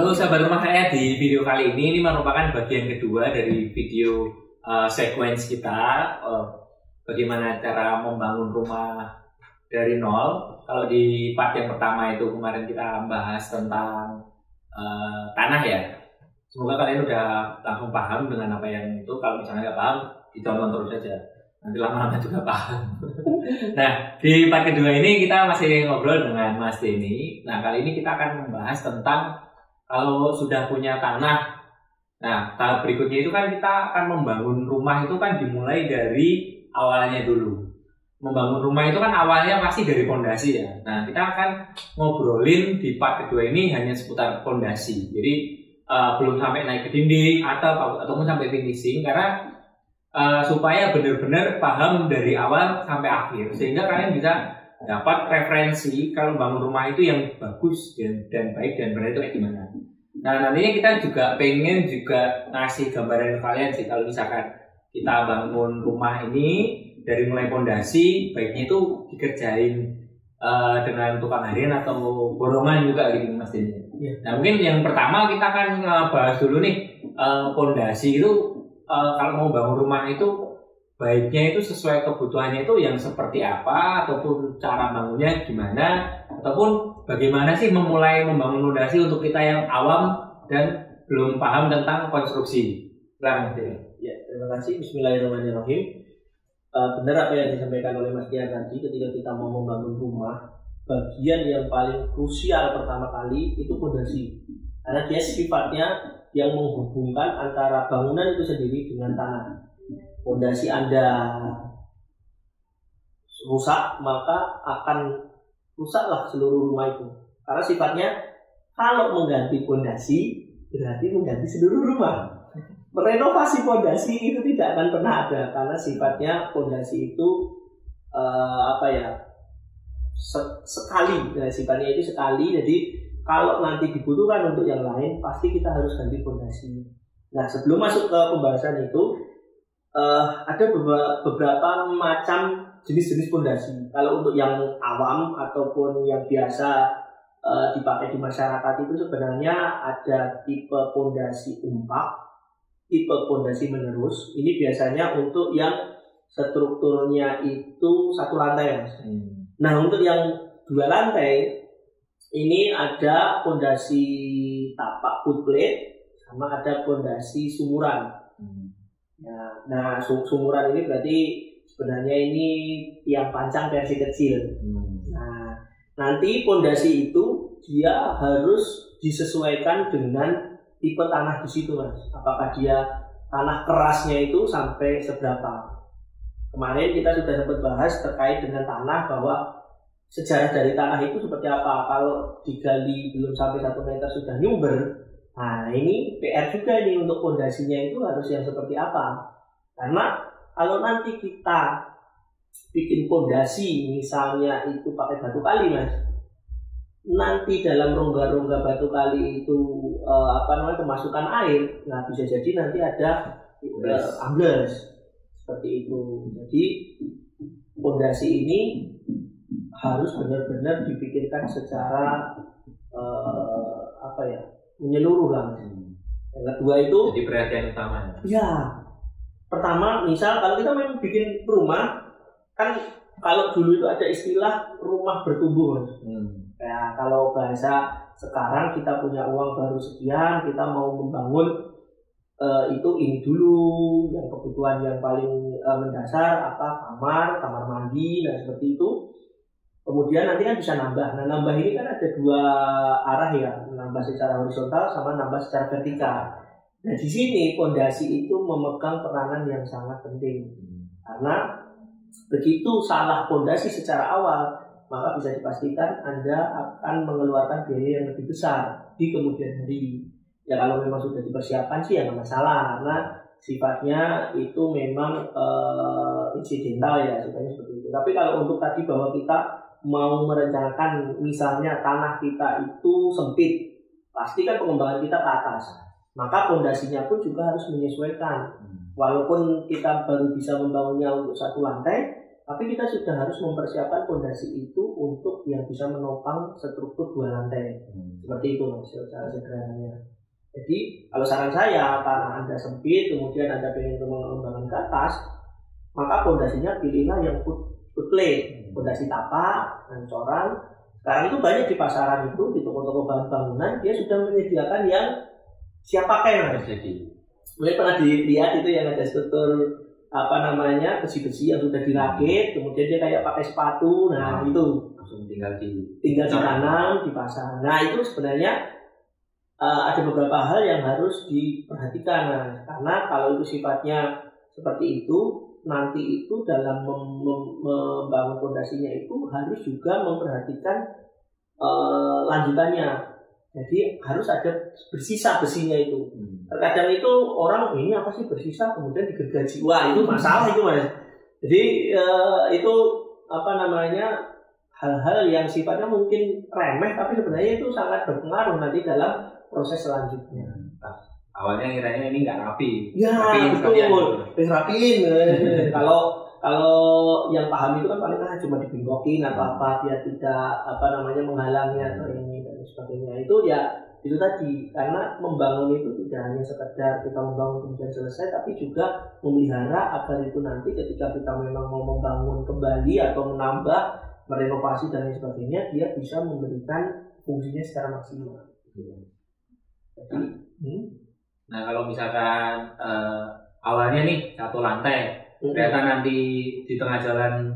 Halo sahabat rumah saya, di video kali ini merupakan bagian kedua dari video sequence kita bagaimana cara membangun rumah dari nol. Kalau di part yang pertama itu kemarin kita bahas tentang tanah ya. Semoga kalian udah langsung paham dengan apa yang itu. Kalau misalnya nggak paham, ditonton terus saja. Nanti lama-lama juga paham. Nah, di part kedua ini kita masih ngobrol dengan Mas Denny. Nah, kali ini kita akan membahas tentang kalau sudah punya tanah. Nah, tahap berikutnya itu kan kita akan membangun rumah itu kan dimulai dari awalnya dulu. Membangun rumah itu kan awalnya pasti dari fondasi ya. Nah, kita akan ngobrolin di part kedua ini hanya seputar fondasi. Jadi belum sampai naik ke dinding ataupun sampai finishing, karena supaya benar-benar paham dari awal sampai akhir, sehingga kalian bisa dapat referensi kalau bangun rumah itu yang bagus dan baik dan benar itu kayak gimana. Nah, nantinya kita juga pengen juga ngasih gambaran ke kalian sih, kalau misalkan kita bangun rumah ini dari mulai fondasi, baiknya itu dikerjain dengan tukang harian atau borongan juga gitu Mas Denny. Ya. Nah, mungkin yang pertama kita akan bahas dulu nih fondasi itu kalau mau bangun rumah itu baiknya itu sesuai kebutuhannya itu yang seperti apa, ataupun cara bangunnya gimana, ataupun bagaimana sih memulai membangun fondasi untuk kita yang awam dan belum paham tentang konstruksi. Nah, ya, terima kasih. Bismillahirrahmanirrahim. Benar apa yang disampaikan oleh Mas Dian tadi, ketika kita mau membangun rumah, bagian yang paling krusial pertama kali itu fondasi, karena dia sifatnya yang menghubungkan antara bangunan itu sendiri dengan tanah. Fondasi Anda rusak, maka akan rusaklah seluruh rumah itu. Karena sifatnya kalau mengganti fondasi berarti mengganti seluruh rumah. Merenovasi fondasi itu tidak akan pernah ada, karena sifatnya fondasi itu sekali. Nah, sifatnya itu sekali. Jadi kalau nanti dibutuhkan untuk yang lain, pasti kita harus ganti fondasi. Nah, sebelum masuk ke pembahasan itu, ada beberapa macam jenis-jenis fondasi. Kalau untuk yang awam ataupun yang biasa dipakai di masyarakat itu sebenarnya ada tipe fondasi umpak, tipe fondasi menerus. Ini biasanya untuk yang strukturnya itu satu lantai, Mas. Nah, untuk yang dua lantai ini ada fondasi tapak foot plate sama ada fondasi sumuran. Nah, sumuran ini berarti sebenarnya ini tiang pancang versi kecil. Nah, nanti fondasi itu dia harus disesuaikan dengan tipe tanah di situ, Mas. Apakah dia tanah kerasnya itu sampai seberapa? Kemarin kita sudah sempat bahas terkait dengan tanah, bahwa sejarah dari tanah itu seperti apa. Kalau digali belum sampai 1 meter sudah nyumber. Nah, ini PR juga nih untuk fondasinya itu harus yang seperti apa. Karena kalau nanti kita bikin fondasi misalnya itu pakai batu kali, Mas, nanti dalam rongga-rongga batu kali itu kemasukan air, nah bisa jadi nanti ada ambles seperti itu. Jadi fondasi ini harus benar-benar dipikirkan secara menyeluruh lah. Yang kedua itu jadi perhatian utama. Ya, pertama misal kalau kita memang bikin rumah, kan kalau dulu itu ada istilah rumah bertumbuh. Ya, kalau bahasa sekarang kita punya uang baru sekian, kita mau membangun itu ini dulu, yang kebutuhan yang paling mendasar kamar mandi dan seperti itu. Kemudian nanti kan bisa nambah. Nah, nambah ini kan ada dua arah ya, menambah secara horizontal sama nambah secara vertikal. Nah, di sini fondasi itu memegang peranan yang sangat penting. Karena begitu salah fondasi secara awal, maka bisa dipastikan Anda akan mengeluarkan biaya yang lebih besar di kemudian hari. Ya, kalau memang sudah dipersiapkan sih ya nggak masalah, karena sifatnya itu memang insidental ya, sifatnya seperti itu. Tapi kalau untuk tadi bahwa kita mau merencanakan misalnya tanah kita itu sempit, pasti kan pengembangan kita ke atas, maka fondasinya pun juga harus menyesuaikan. Walaupun kita baru bisa membangunnya untuk 1 lantai, Tapi kita sudah harus mempersiapkan fondasi itu untuk yang bisa menopang struktur 2 lantai. Seperti itu Mas, secara sederhananya. Jadi kalau saran saya, karena Anda sempit, kemudian Anda ingin mengembangkan ke atas, maka fondasinya pilihlah yang foot plate, fondasi tapak, gancoran. Sekarang itu banyak di pasaran itu, di toko-toko bahan bangunan, dia sudah menyediakan yang siap pakai Mas. Jadi mungkin pernah dilihat itu yang ada struktur besi-besi yang sudah dirakit, kemudian dia kayak pakai sepatu, nah itu langsung tinggal ditanam, dipasang. Nah itu sebenarnya ada beberapa hal yang harus diperhatikan, nah, karena kalau itu sifatnya seperti itu, nanti itu dalam membangun fondasinya itu harus juga memperhatikan lanjutannya. Jadi harus ada bersisa besinya itu. Terkadang itu orang ini apa sih bersisa kemudian digergaji. Wah itu masalah itu Mas. Jadi itu hal-hal yang sifatnya mungkin remeh tapi sebenarnya itu sangat berpengaruh nanti dalam proses selanjutnya. Awalnya kiranya ini nggak rapi. Ya betul. Rapiin. Kalau yang paham itu kan paling cuma dibengkokin atau apa, dia tidak menghalangi atau ini dan sebagainya. Itu ya itu tadi, karena membangun itu tidak hanya sekedar kita membangun kemudian selesai, tapi juga memelihara agar itu nanti ketika kita memang mau membangun kembali atau menambah, merenovasi dan lain sebagainya, dia bisa memberikan fungsinya secara maksimal. Nah kalau misalkan awalnya nih 1 lantai, ternyata nanti di tengah jalan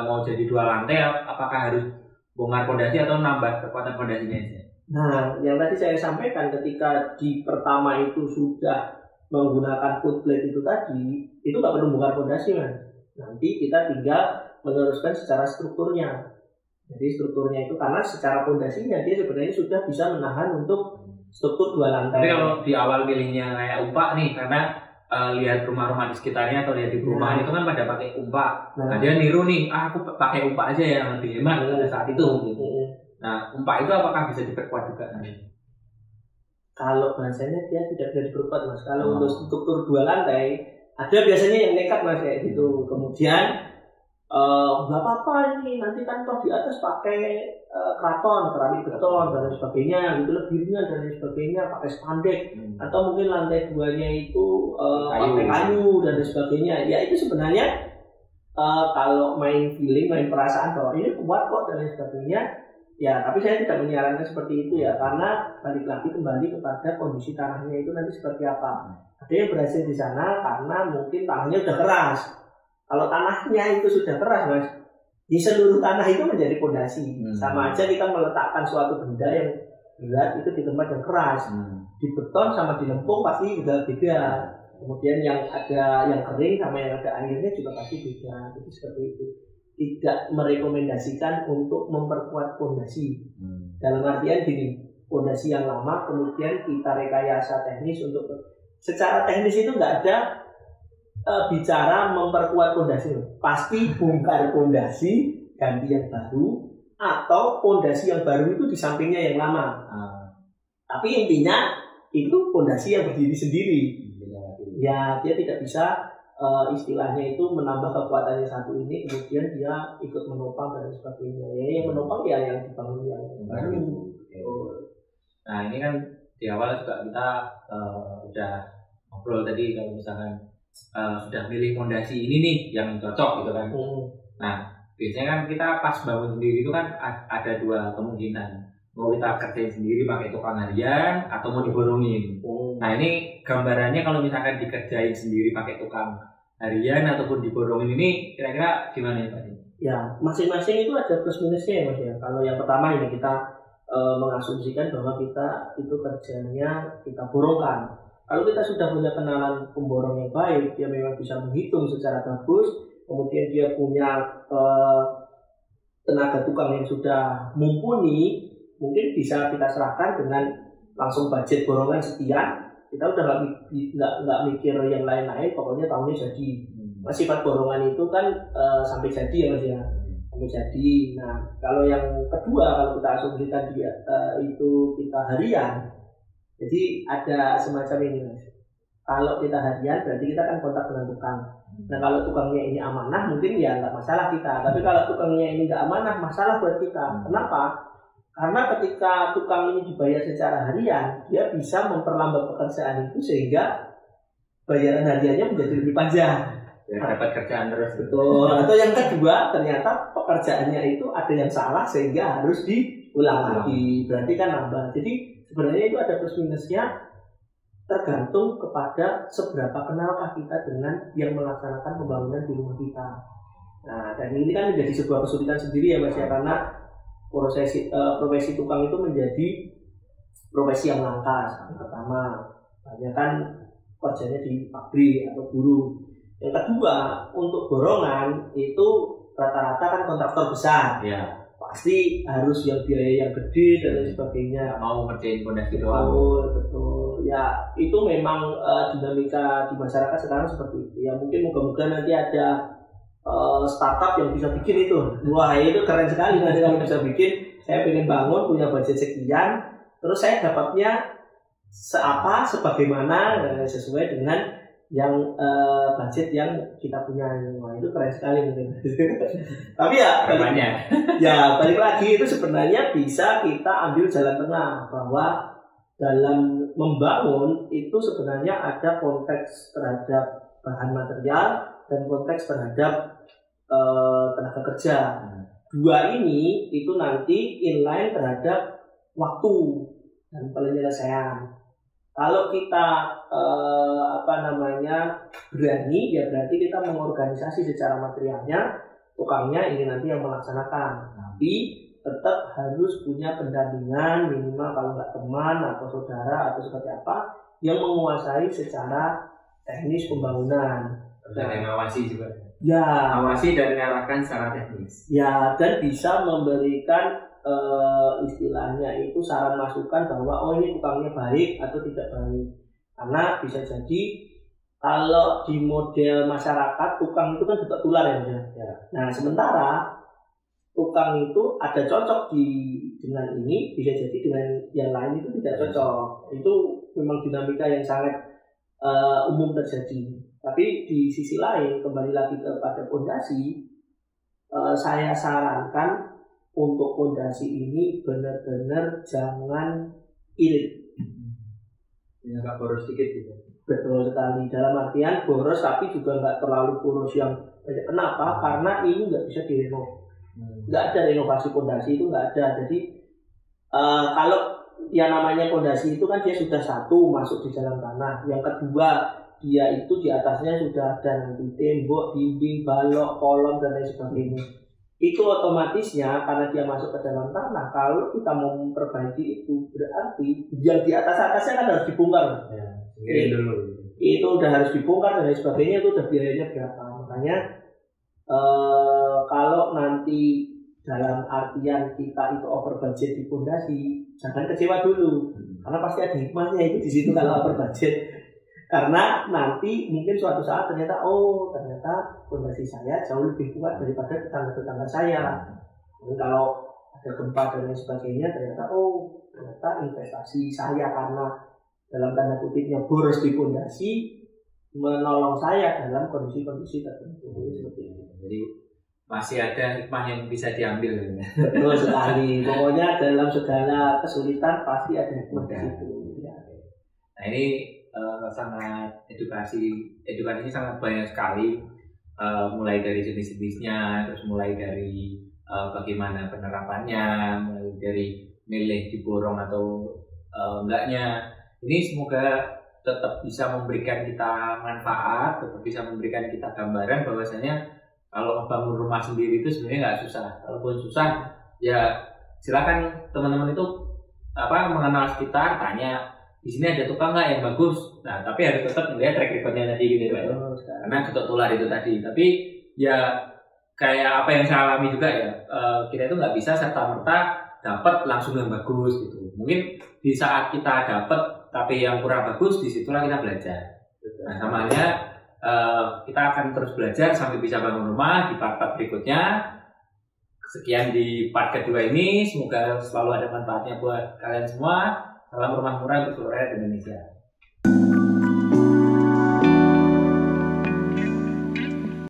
mau jadi 2 lantai, apakah harus bongkar fondasi atau nambah kekuatan fondasinya aja? Nah, yang tadi saya sampaikan ketika di pertama itu sudah menggunakan foot plate itu tadi, itu nggak perlu bongkar fondasi Mas. Nanti kita tinggal meneruskan secara strukturnya. Jadi strukturnya itu karena secara fondasinya dia sebenarnya sudah bisa menahan untuk struktur 2 lantai. Tapi kalau di awal pilihnya kayak umpak nih, karena lihat rumah-rumah di sekitarnya atau lihat di perumahan itu kan pada pakai umpak. Nah dia niru nih, aku pakai umpak aja yang lebih hemat pada saat itu. Gitu. Nah umpak itu apakah bisa diperkuat juga nanti? Kalau bahasanya dia tidak bisa diperkuat Mas. Kalau untuk struktur 2 lantai, ada biasanya yang nekat Mas kayak gitu. Kemudian nggak apa-apa ini nanti kan toh di atas pakai kraton, keramik beton dan lain sebagainya, gitu lebih ringan dan lain sebagainya, pakai spandek atau mungkin lantai 2-nya itu pakai kayu dan lain sebagainya. Ya itu sebenarnya kalau main feeling, main perasaan bahwa ini kuat kok dan lain sebagainya. Ya tapi saya tidak menyarankan seperti itu ya, karena balik lagi kembali kepada kondisi tanahnya itu nanti seperti apa. Ada yang berhasil di sana karena mungkin tanahnya udah keras. Kalau tanahnya itu sudah keras Mas, di seluruh tanah itu menjadi fondasi. Sama aja kita meletakkan suatu benda yang berat itu di tempat yang keras. Di beton sama di lempung pasti juga beda. Kemudian yang ada yang kering sama yang ada airnya juga pasti beda. Jadi seperti itu. Tidak merekomendasikan untuk memperkuat fondasi. Dalam artian gini, fondasi yang lama kemudian kita rekayasa teknis untuk secara teknis itu nggak ada bicara memperkuat fondasi, pasti bongkar fondasi, ganti yang baru, atau fondasi yang baru itu di sampingnya yang lama. Tapi intinya itu fondasi yang berdiri sendiri. Ya dia tidak bisa istilahnya itu menambah kekuatannya satu ini, kemudian dia ikut menopang dan sebagainya. Ya yang menopang ya yang dibangun yang baru. Nah ini kan di awal juga kita udah ngobrol tadi kalau misalkan sudah milih fondasi ini nih yang cocok gitu kan. Nah biasanya kan kita pas bangun sendiri itu kan ada 2 kemungkinan, mau kita kerjain sendiri pakai tukang harian atau mau diborongin. Nah ini gambarannya kalau misalkan dikerjain sendiri pakai tukang harian ataupun diborongin ini kira-kira gimana ya Pak? Ya masing-masing itu ada plus minusnya ya Mas ya. Kalau yang pertama ini kita mengasumsikan bahwa kita itu kerjanya kita borongkan. Kalau kita sudah punya kenalan pemborong yang baik, dia memang bisa menghitung secara bagus, kemudian dia punya tenaga tukang yang sudah mumpuni, mungkin bisa kita serahkan dengan langsung budget borongan sekian. Kita udah nggak mikir yang lain-lain, pokoknya tahunnya jadi. Sifat borongan itu kan sampai jadi ya Mas ya, sampai jadi. Nah kalau yang kedua, kalau kita asumsikan dia itu kita harian. Jadi ada semacam ini Mas. Kalau kita harian berarti kita kan kontak dengan tukang. Nah kalau tukangnya ini amanah mungkin ya nggak masalah kita. Tapi kalau tukangnya ini nggak amanah, masalah buat kita. Kenapa? Karena ketika tukang ini dibayar secara harian, dia bisa memperlambat pekerjaan itu sehingga bayaran hariannya menjadi lebih panjang. Ya, dapat kerjaan terus. Betul. Atau yang kedua, ternyata pekerjaannya itu ada yang salah sehingga harus diulang lagi. Berarti kan nambah. Jadi sebenarnya itu ada plus minusnya. Tergantung kepada seberapa kenalkah kita dengan yang melaksanakan pembangunan di rumah kita. Nah, dan ini kan menjadi sebuah kesulitan sendiri ya Mas ya, karena profesi tukang itu menjadi profesi yang langka. Yang pertama, banyak kan kerjanya di pabrik atau buruh. Yang kedua, untuk borongan itu rata-rata kan kontraktor besar. Ya. Pasti harus yang biaya yang gede dan lain sebagainya. Nggak mau ngerjain pondasi doang. Betul. Ya itu memang dinamika di masyarakat sekarang seperti itu. Ya mungkin moga-moga nanti ada startup yang bisa bikin itu. Wah itu keren sekali nanti kalau bisa bikin. Saya pengen bangun punya budget sekian, terus saya dapatnya sebagaimana sesuai dengan yang budget yang kita punya. Wah itu keren sekali mungkin. Tapi ya balik lagi itu sebenarnya bisa kita ambil jalan tengah, bahwa dalam membangun itu sebenarnya ada konteks terhadap bahan material dan konteks terhadap tenaga kerja. Dua ini itu nanti inline terhadap waktu dan penyelesaian. Kalau kita berani, ya berarti kita mengorganisasi secara materialnya, tukangnya ini nanti yang melaksanakan. Tapi tetap harus punya pendampingan minimal kalau nggak teman atau saudara atau seperti apa yang menguasai secara teknis pembangunan. Dan mengawasi juga. Ya. Awasi dan mengarahkan secara teknis. Ya, dan bisa memberikan istilahnya itu saran masukan bahwa oh ini tukangnya baik atau tidak baik. Karena bisa jadi kalau di model masyarakat tukang itu kan juga tular ya. Nah sementara tukang itu ada cocok dengan ini, bisa jadi dengan yang lain itu tidak cocok. Itu memang dinamika yang sangat umum terjadi. Tapi di sisi lain kembali lagi kepada fondasi, saya sarankan untuk fondasi ini benar-benar jangan irit. Ya nggak boros sedikit gitu. Betul sekali. Dalam artian boros tapi juga nggak terlalu boros yang banyak. Kenapa? Karena ini nggak bisa direnov. Nggak ada renovasi fondasi itu nggak ada. Jadi kalau yang namanya fondasi itu kan dia sudah satu masuk di dalam tanah. Yang kedua dia itu di atasnya sudah ada nanti tembok, dinding, balok, kolom dan lain sebagainya. Itu otomatisnya karena dia masuk ke dalam tanah, kalau kita mau memperbaiki itu berarti yang di atasnya kan harus dibongkar. Ya, dulu. Itu udah harus dibongkar dan lain sebagainya, itu udah biayanya berapa. Makanya kalau nanti dalam artian kita itu over budget di fondasi, jangan kecewa dulu. Karena pasti ada hikmahnya itu di situ kalau over budget. Karena nanti mungkin suatu saat ternyata fondasi saya jauh lebih kuat daripada tetangga-tetangga saya. Dan kalau ada gempa dan lain sebagainya ternyata investasi saya karena dalam tanda kutipnya boros di fondasi menolong saya dalam kondisi-kondisi tertentu. Seperti itu. Jadi masih ada hikmah yang bisa diambil. Betul sekali. Pokoknya dalam segala kesulitan pasti ada hikmah di situ. Nah ini sangat edukasinya sangat banyak sekali, mulai dari jenis-jenisnya, terus mulai dari bagaimana penerapannya, mulai dari milih diborong atau enggaknya. Ini semoga tetap bisa memberikan kita manfaat, tetap bisa memberikan kita gambaran bahwasanya kalau membangun rumah sendiri itu sebenarnya nggak susah. Kalaupun susah, ya silakan teman-teman itu mengenal sekitar, tanya di sini ada tukang nggak yang bagus. Nah, tapi harus tetap melihat track recordnya tadi gitu Pak. Karena ketok tular itu tadi. Tapi ya kayak apa yang saya alami juga ya, kita itu nggak bisa serta-merta dapat langsung yang bagus gitu. Mungkin di saat kita dapat tapi yang kurang bagus, disitulah kita belajar. Nah, samanya kita akan terus belajar sampai bisa bangun rumah di part-part berikutnya. Sekian di part kedua ini, semoga selalu ada manfaatnya buat kalian semua. Salam rumah murah untuk seluruh rakyat Indonesia.